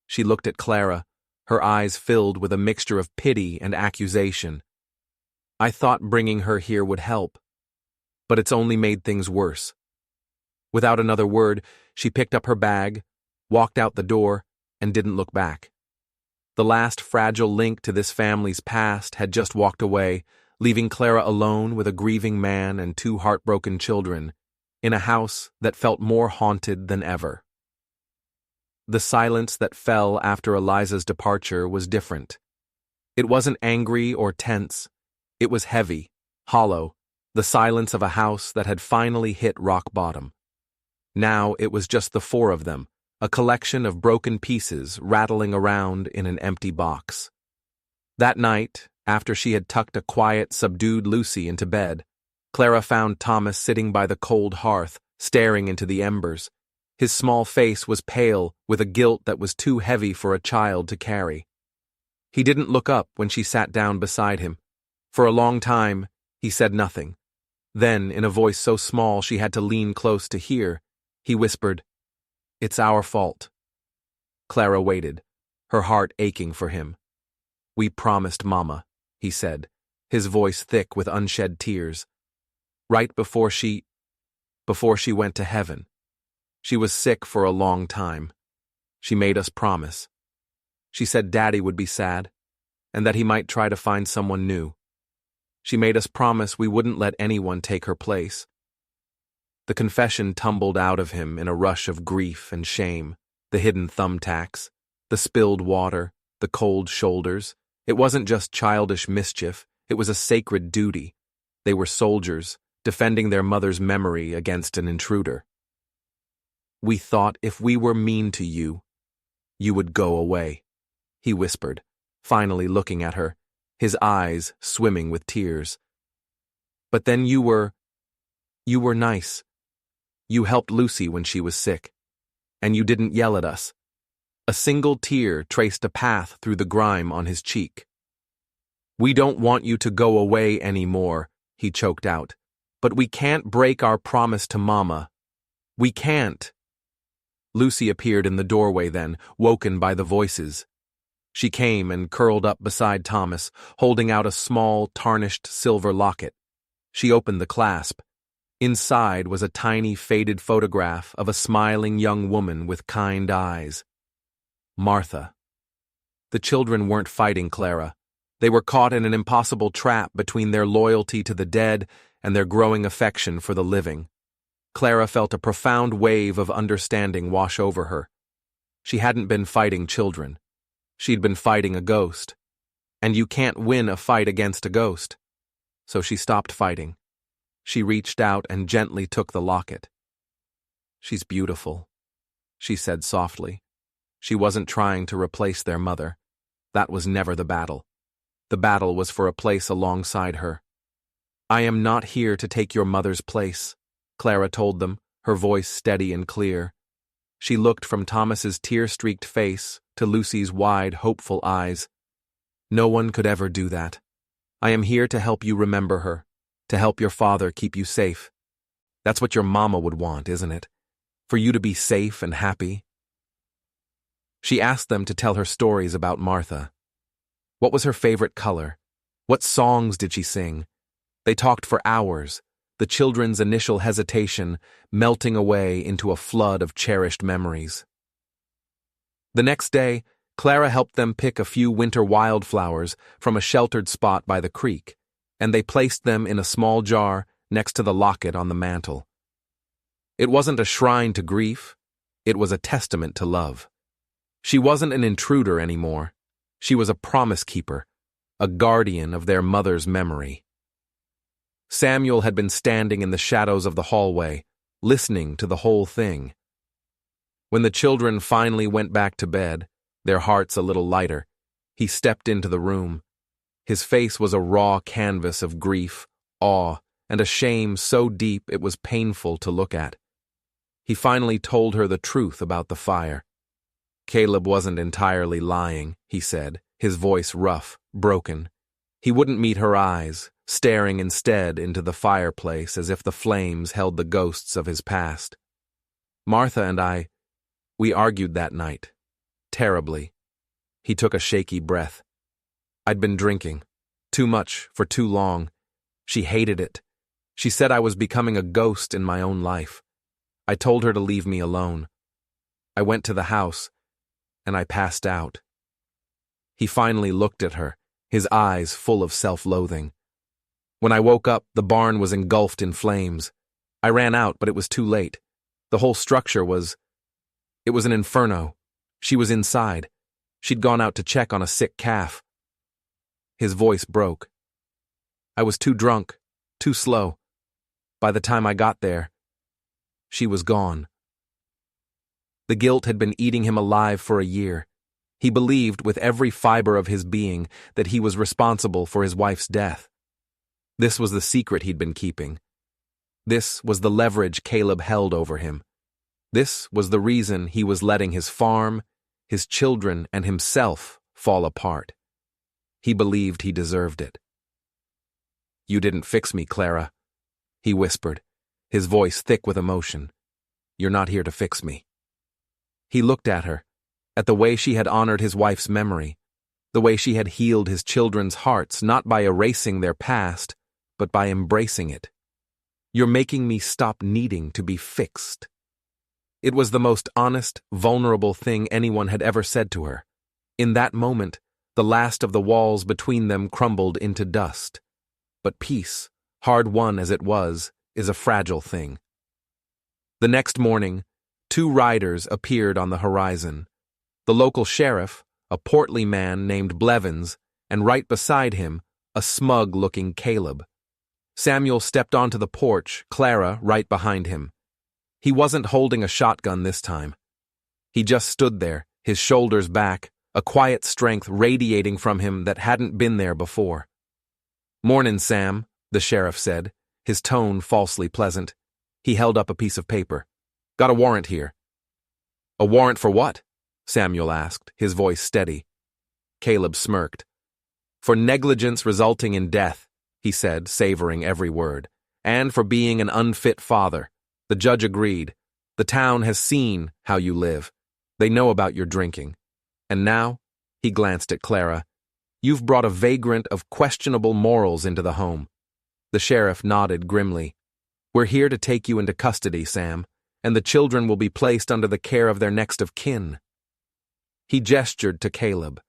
She looked at Clara, her eyes filled with a mixture of pity and accusation. I thought bringing her here would help, but it's only made things worse. Without another word, she picked up her bag, walked out the door, and didn't look back. The last fragile link to this family's past had just walked away, leaving Clara alone with a grieving man and two heartbroken children, in a house that felt more haunted than ever. The silence that fell after Eliza's departure was different. It wasn't angry or tense. It was heavy, hollow, the silence of a house that had finally hit rock bottom. Now it was just the four of them, a collection of broken pieces rattling around in an empty box. That night, after she had tucked a quiet, subdued Lucy into bed, Clara found Thomas sitting by the cold hearth, staring into the embers. His small face was pale with a guilt that was too heavy for a child to carry. He didn't look up when she sat down beside him. For a long time, he said nothing. Then, in a voice so small she had to lean close to hear, he whispered, It's our fault. Clara waited, her heart aching for him. We promised Mama, he said, his voice thick with unshed tears. Right before she went to heaven. She was sick for a long time. She made us promise. She said Daddy would be sad, and that he might try to find someone new. She made us promise we wouldn't let anyone take her place. The confession tumbled out of him in a rush of grief and shame, the hidden thumbtacks, the spilled water, the cold shoulders. It wasn't just childish mischief, it was a sacred duty. They were soldiers, defending their mother's memory against an intruder. We thought if we were mean to you, you would go away, he whispered, finally looking at her, his eyes swimming with tears. But then you were nice. You helped Lucy when she was sick, and you didn't yell at us. A single tear traced a path through the grime on his cheek. We don't want you to go away anymore, he choked out, but we can't break our promise to Mama. We can't. Lucy appeared in the doorway then, woken by the voices. She came and curled up beside Thomas, holding out a small, tarnished silver locket. She opened the clasp. Inside was a tiny, faded photograph of a smiling young woman with kind eyes. Martha. The children weren't fighting Clara. They were caught in an impossible trap between their loyalty to the dead and their growing affection for the living. Clara felt a profound wave of understanding wash over her. She hadn't been fighting children. She'd been fighting a ghost. And you can't win a fight against a ghost. So she stopped fighting. She reached out and gently took the locket. She's beautiful, she said softly. She wasn't trying to replace their mother. That was never the battle. The battle was for a place alongside her. I am not here to take your mother's place, Clara told them, her voice steady and clear. She looked from Thomas's tear-streaked face to Lucy's wide, hopeful eyes. No one could ever do that. I am here to help you remember her, to help your father keep you safe. That's what your mama would want, isn't it? For you to be safe and happy. She asked them to tell her stories about Martha. What was her favorite color? What songs did she sing? They talked for hours, the children's initial hesitation melting away into a flood of cherished memories. The next day, Clara helped them pick a few winter wildflowers from a sheltered spot by the creek, and they placed them in a small jar next to the locket on the mantel. It wasn't a shrine to grief, it was a testament to love. She wasn't an intruder anymore. She was a promise keeper, a guardian of their mother's memory. Samuel had been standing in the shadows of the hallway, listening to the whole thing. When the children finally went back to bed, their hearts a little lighter, he stepped into the room. His face was a raw canvas of grief, awe, and a shame so deep it was painful to look at. He finally told her the truth about the fire. Caleb wasn't entirely lying, he said, his voice rough, broken. He wouldn't meet her eyes, staring instead into the fireplace as if the flames held the ghosts of his past. Martha and we argued that night. Terribly. He took a shaky breath. I'd been drinking. Too much for too long. She hated it. She said I was becoming a ghost in my own life. I told her to leave me alone. I went to the house, and I passed out. He finally looked at her, his eyes full of self-loathing. When I woke up, the barn was engulfed in flames. I ran out, but it was too late. The whole structure it was an inferno. She was inside. She'd gone out to check on a sick calf. His voice broke. I was too drunk, too slow. By the time I got there, she was gone. The guilt had been eating him alive for a year. He believed with every fiber of his being that he was responsible for his wife's death. This was the secret he'd been keeping. This was the leverage Caleb held over him. This was the reason he was letting his farm, his children, and himself fall apart. He believed he deserved it. You didn't fix me, Clara, he whispered, his voice thick with emotion. You're not here to fix me. He looked at her, at the way she had honored his wife's memory, the way she had healed his children's hearts not by erasing their past, but by embracing it. You're making me stop needing to be fixed. It was the most honest, vulnerable thing anyone had ever said to her. In that moment, the last of the walls between them crumbled into dust. But peace, hard-won as it was, is a fragile thing. The next morning, 2 riders appeared on the horizon. The local sheriff, a portly man named Blevins, and right beside him, a smug-looking Caleb. Samuel stepped onto the porch, Clara right behind him. He wasn't holding a shotgun this time. He just stood there, his shoulders back, a quiet strength radiating from him that hadn't been there before. "Mornin', Sam," the sheriff said, his tone falsely pleasant. He held up a piece of paper. "Got a warrant here." "A warrant for what?" Samuel asked, his voice steady. Caleb smirked. "For negligence resulting in death," he said, savoring every word, "and for being an unfit father. The judge agreed. The town has seen how you live. They know about your drinking. And now," he glanced at Clara, "you've brought a vagrant of questionable morals into the home." The sheriff nodded grimly. "We're here to take you into custody, Sam, and the children will be placed under the care of their next of kin." He gestured to Caleb.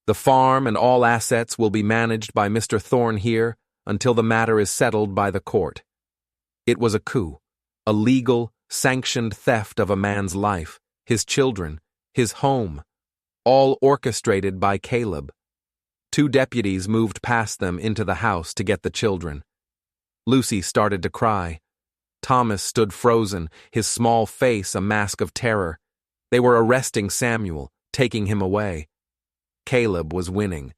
"The farm and all assets will be managed by Mr. Thorne here until the matter is settled by the court." It was a coup, a legal, sanctioned theft of a man's life, his children, his home, all orchestrated by Caleb. 2 deputies moved past them into the house to get the children. Lucy started to cry. Thomas stood frozen, his small face a mask of terror. They were arresting Samuel, taking him away. Caleb was winning.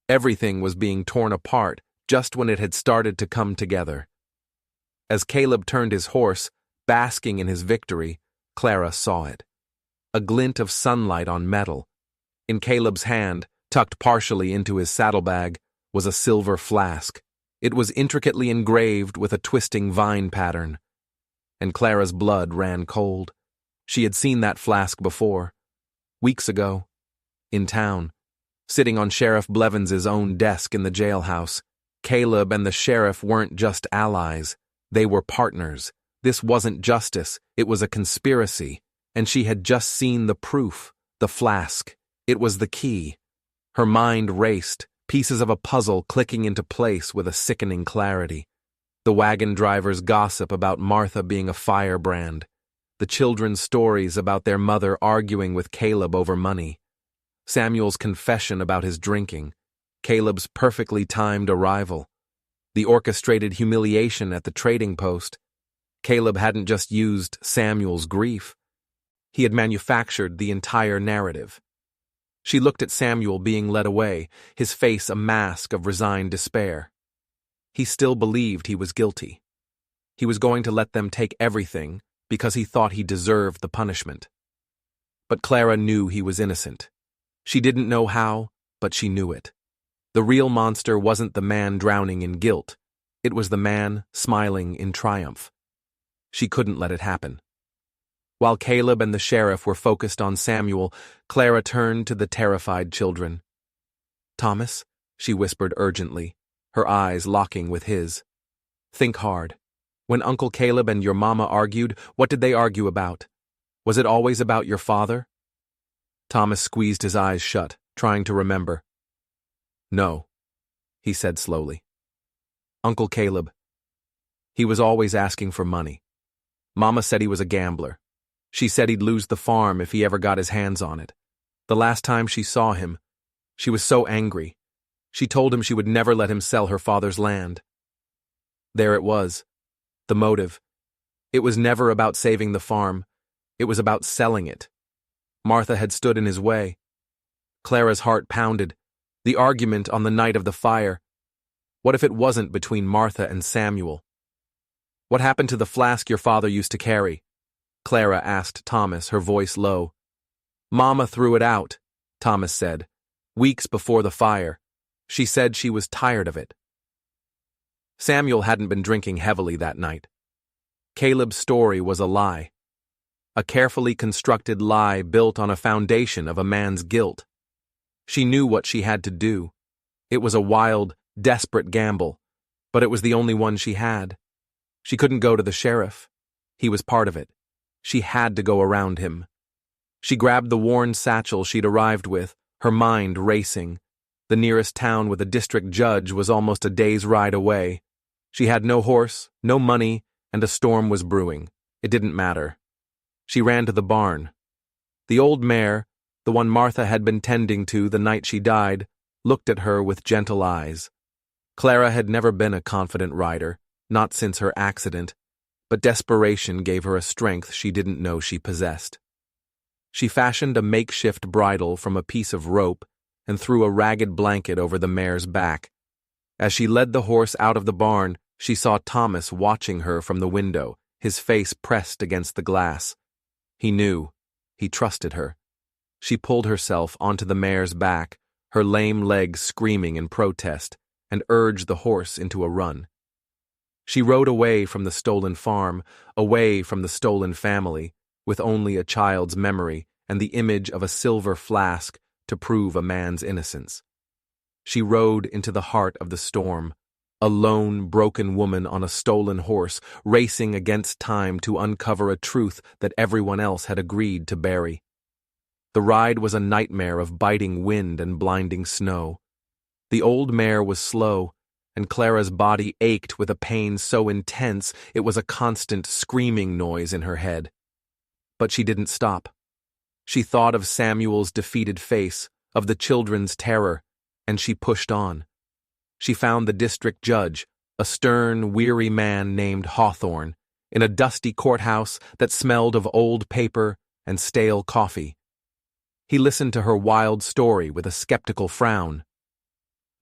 Everything was being torn apart just when it had started to come together. As Caleb turned his horse, basking in his victory, Clara saw it. a glint of sunlight on metal. In Caleb's hand, tucked partially into his saddlebag, was a silver flask. It was intricately engraved with a twisting vine pattern. And Clara's blood ran cold. She had seen that flask before. Weeks ago. In town. Sitting on Sheriff Blevins's own desk in the jailhouse. Caleb and the sheriff weren't just allies. They were partners. This wasn't justice. It was a conspiracy. And she had just seen the proof. The flask. It was the key. Her mind raced, pieces of a puzzle clicking into place with a sickening clarity. The wagon driver's gossip about Martha being a firebrand. The children's stories about their mother arguing with Caleb over money. Samuel's confession about his drinking. Caleb's perfectly timed arrival. The orchestrated humiliation at the trading post. Caleb hadn't just used Samuel's grief. He had manufactured the entire narrative. She looked at Samuel being led away, his face a mask of resigned despair. He still believed he was guilty. He was going to let them take everything because he thought he deserved the punishment. But Clara knew he was innocent. She didn't know how, but she knew it. The real monster wasn't the man drowning in guilt. It was the man smiling in triumph. She couldn't let it happen. While Caleb and the sheriff were focused on Samuel, Clara turned to the terrified children. "Thomas," she whispered urgently, her eyes locking with his. "Think hard. When Uncle Caleb and your mama argued, what did they argue about? Was it always about your father?" Thomas squeezed his eyes shut, trying to remember. "No," he said slowly. "Uncle Caleb. He was always asking for money. Mama said he was a gambler. She said he'd lose the farm if he ever got his hands on it. The last time she saw him, she was so angry. She told him she would never let him sell her father's land. There it was. The motive. It was never about saving the farm. It was about selling it. Martha had stood in his way. Clara's heart pounded. The argument on the night of the fire. What if it wasn't between Martha and Samuel? "What happened to the flask your father used to carry?" Clara asked Thomas, her voice low. "Mama threw it out," Thomas said, "weeks before the fire. She said she was tired of it." Samuel hadn't been drinking heavily that night. Caleb's story was a lie. A carefully constructed lie built on a foundation of a man's guilt. She knew what she had to do. It was a wild, desperate gamble, but it was the only one she had. She couldn't go to the sheriff. He was part of it. She had to go around him. She grabbed the worn satchel she'd arrived with, her mind racing. The nearest town with a district judge was almost a day's ride away. She had no horse, no money, and a storm was brewing. It didn't matter. She ran to the barn. The old mare, the one Martha had been tending to the night she died, looked at her with gentle eyes. Clara had never been a confident rider, not since her accident, but desperation gave her a strength she didn't know she possessed. She fashioned a makeshift bridle from a piece of rope and threw a ragged blanket over the mare's back. As she led the horse out of the barn, she saw Thomas watching her from the window, his face pressed against the glass. He knew. He trusted her. She pulled herself onto the mare's back, her lame legs screaming in protest, and urged the horse into a run. She rode away from the stolen farm, away from the stolen family, with only a child's memory and the image of a silver flask to prove a man's innocence. She rode into the heart of the storm, a lone, broken woman on a stolen horse, racing against time to uncover a truth that everyone else had agreed to bury. The ride was a nightmare of biting wind and blinding snow. The old mare was slow, and Clara's body ached with a pain so intense it was a constant screaming noise in her head. But she didn't stop. She thought of Samuel's defeated face, of the children's terror, and she pushed on. She found the district judge, a stern, weary man named Hawthorne, in a dusty courthouse that smelled of old paper and stale coffee. He listened to her wild story with a skeptical frown.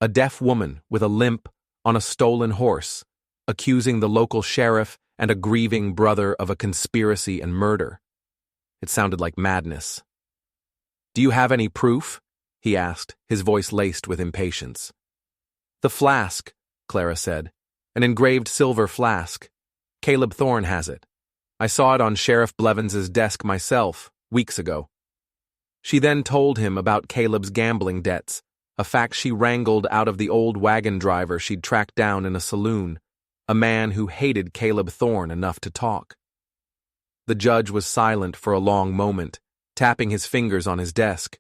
A deaf woman with a limp on a stolen horse, accusing the local sheriff and a grieving brother of a conspiracy and murder. It sounded like madness. "Do you have any proof?" he asked, his voice laced with impatience. "The flask," Clara said. "An engraved silver flask. Caleb Thorne has it. I saw it on Sheriff Blevins' desk myself, weeks ago." She then told him about Caleb's gambling debts, a fact she wrangled out of the old wagon driver she'd tracked down in a saloon, a man who hated Caleb Thorne enough to talk. The judge was silent for a long moment, tapping his fingers on his desk.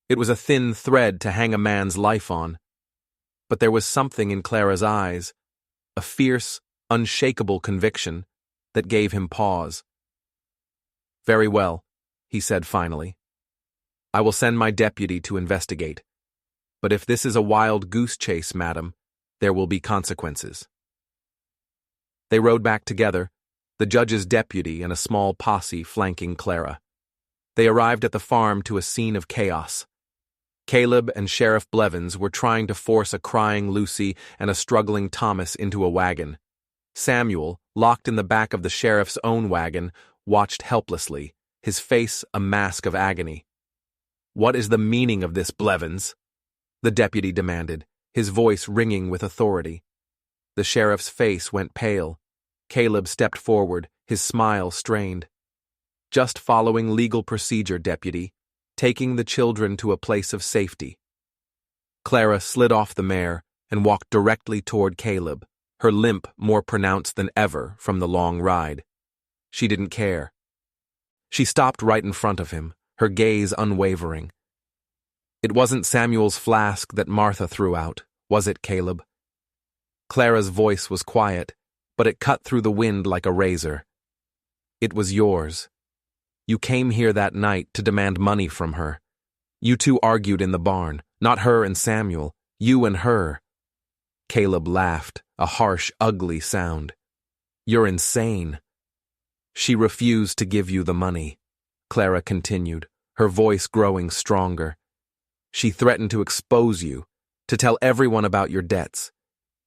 It was a thin thread to hang a man's life on. But there was something in Clara's eyes, a fierce, unshakable conviction, that gave him pause. "Very well," he said finally. "I will send my deputy to investigate. But if this is a wild goose chase, madam, there will be consequences." They rode back together, the judge's deputy and a small posse flanking Clara. They arrived at the farm to a scene of chaos. Caleb and Sheriff Blevins were trying to force a crying Lucy and a struggling Thomas into a wagon. Samuel, locked in the back of the sheriff's own wagon, watched helplessly, his face a mask of agony. "What is the meaning of this, Blevins?" the deputy demanded, his voice ringing with authority. The sheriff's face went pale. Caleb stepped forward, his smile strained. "Just following legal procedure, deputy, taking the children to a place of safety." Clara slid off the mare and walked directly toward Caleb, her limp more pronounced than ever from the long ride. She didn't care. She stopped right in front of him, her gaze unwavering. "It wasn't Samuel's flask that Martha threw out, was it, Caleb?" Clara's voice was quiet, but it cut through the wind like a razor. "It was yours. You came here that night to demand money from her. You two argued in the barn, not her and Samuel, you and her." Caleb laughed, a harsh, ugly sound. "You're insane." "She refused to give you the money," Clara continued, her voice growing stronger. "She threatened to expose you, to tell everyone about your debts.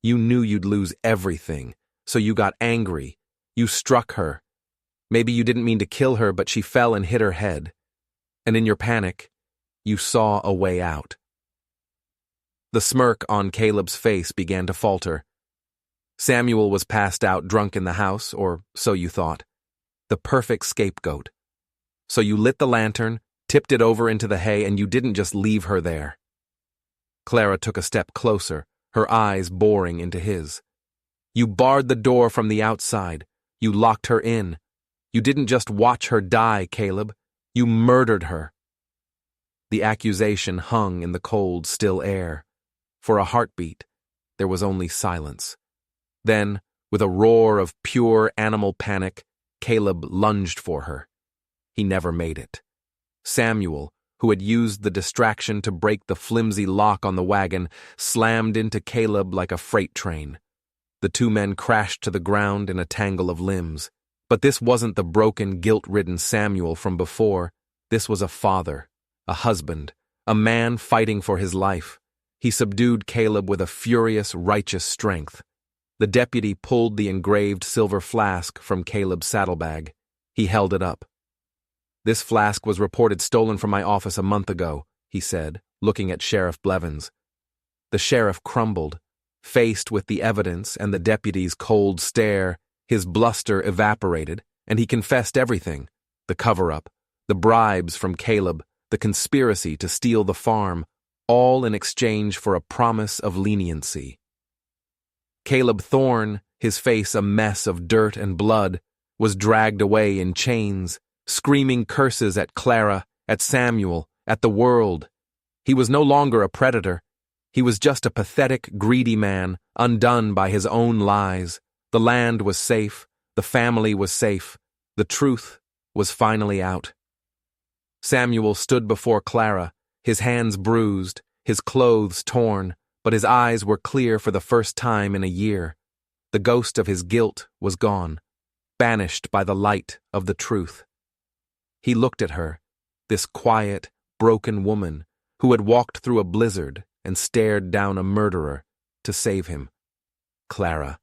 You knew you'd lose everything, so you got angry. You struck her. Maybe you didn't mean to kill her, but she fell and hit her head. And in your panic, you saw a way out." The smirk on Caleb's face began to falter. Samuel was passed out drunk in the house, or so you thought. The perfect scapegoat. So you lit the lantern, tipped it over into the hay, and you didn't just leave her there. Clara took a step closer, her eyes boring into his. "You barred the door from the outside. You locked her in. You didn't just watch her die, Caleb. You murdered her." The accusation hung in the cold, still air. For a heartbeat, there was only silence. Then, with a roar of pure animal panic, Caleb lunged for her. He never made it. Samuel, who had used the distraction to break the flimsy lock on the wagon, slammed into Caleb like a freight train. The two men crashed to the ground in a tangle of limbs. But this wasn't the broken, guilt-ridden Samuel from before. This was a father, a husband, a man fighting for his life. He subdued Caleb with a furious, righteous strength. The deputy pulled the engraved silver flask from Caleb's saddlebag. He held it up. "This flask was reported stolen from my office a month ago," he said, looking at Sheriff Blevins. The sheriff crumbled. Faced with the evidence and the deputy's cold stare, his bluster evaporated, and he confessed everything: the cover-up, the bribes from Caleb, the conspiracy to steal the farm, all in exchange for a promise of leniency. Caleb Thorne, his face a mess of dirt and blood, was dragged away in chains, screaming curses at Clara, at Samuel, at the world. He was no longer a predator. He was just a pathetic, greedy man, undone by his own lies. The land was safe. The family was safe. The truth was finally out. Samuel stood before Clara, his hands bruised, his clothes torn, but his eyes were clear for the first time in a year. The ghost of his guilt was gone, banished by the light of the truth. He looked at her, this quiet, broken woman who had walked through a blizzard and stared down a murderer to save him. "Clara,"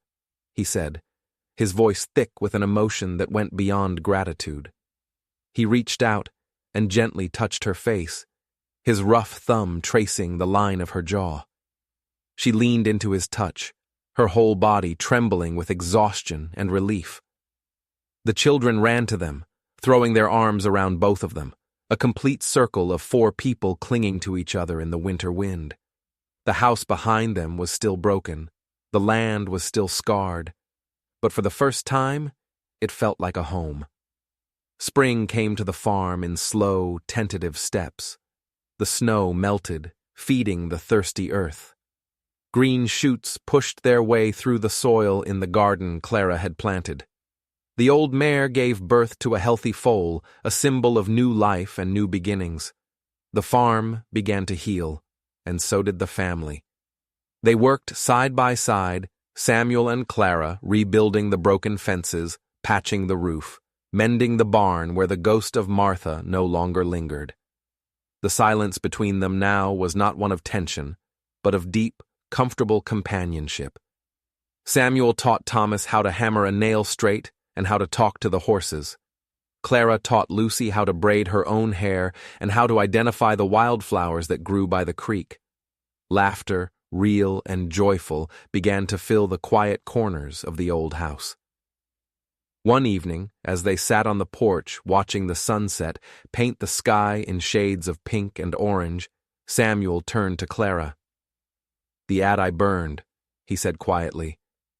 he said, his voice thick with an emotion that went beyond gratitude. He reached out and gently touched her face, his rough thumb tracing the line of her jaw. She leaned into his touch, her whole body trembling with exhaustion and relief. The children ran to them, throwing their arms around both of them, a complete circle of 4 people clinging to each other in the winter wind. The house behind them was still broken, the land was still scarred, but for the first time, it felt like a home. Spring came to the farm in slow, tentative steps. The snow melted, feeding the thirsty earth. Green shoots pushed their way through the soil in the garden Clara had planted. The old mare gave birth to a healthy foal, a symbol of new life and new beginnings. The farm began to heal, and so did the family. They worked side by side, Samuel and Clara rebuilding the broken fences, patching the roof, mending the barn where the ghost of Martha no longer lingered. The silence between them now was not one of tension, but of deep, comfortable companionship. Samuel taught Thomas how to hammer a nail straight and how to talk to the horses. Clara taught Lucy how to braid her own hair and how to identify the wildflowers that grew by the creek. Laughter, real and joyful, began to fill the quiet corners of the old house. One evening, as they sat on the porch watching the sunset paint the sky in shades of pink and orange, Samuel turned to Clara. "The ad I burned," he said quietly,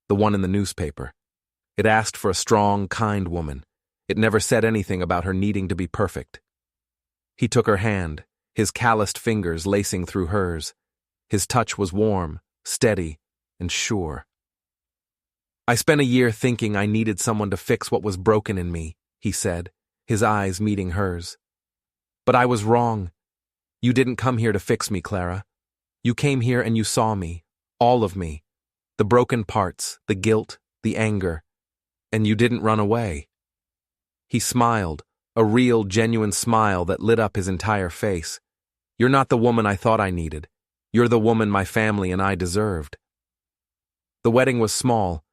"the one in the newspaper. It asked for a strong, kind woman. It never said anything about her needing to be perfect." He took her hand, his calloused fingers lacing through hers. His touch was warm, steady, and sure. "I spent a year thinking I needed someone to fix what was broken in me," he said, his eyes meeting hers. "But I was wrong. You didn't come here to fix me, Clara. You came here and you saw me, all of me, the broken parts, the guilt, the anger, and you didn't run away." He smiled, a real, genuine smile that lit up his entire face. "You're not the woman I thought I needed. You're the woman my family and I deserved." The wedding was small,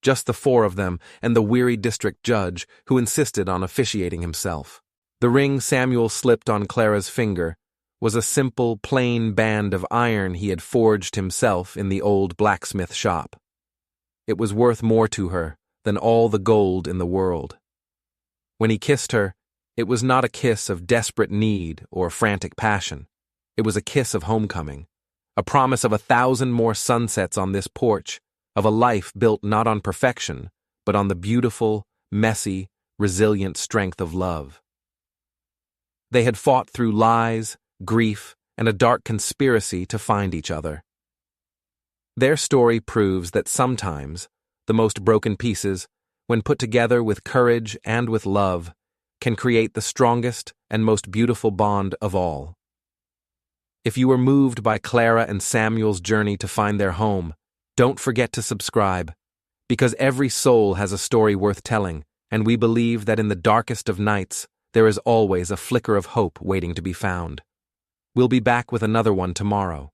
just the 4 of them and the weary district judge who insisted on officiating himself. The ring Samuel slipped on Clara's finger was a simple, plain band of iron he had forged himself in the old blacksmith shop. It was worth more to her than all the gold in the world. When he kissed her, it was not a kiss of desperate need or frantic passion. It was a kiss of homecoming, a promise of 1,000 more sunsets on this porch, of a life built not on perfection, but on the beautiful, messy, resilient strength of love. They had fought through lies, grief, and a dark conspiracy to find each other. Their story proves that sometimes the most broken pieces, when put together with courage and with love, can create the strongest and most beautiful bond of all. If you were moved by Clara and Samuel's journey to find their home, don't forget to subscribe, because every soul has a story worth telling, and we believe that in the darkest of nights, there is always a flicker of hope waiting to be found. We'll be back with another one tomorrow.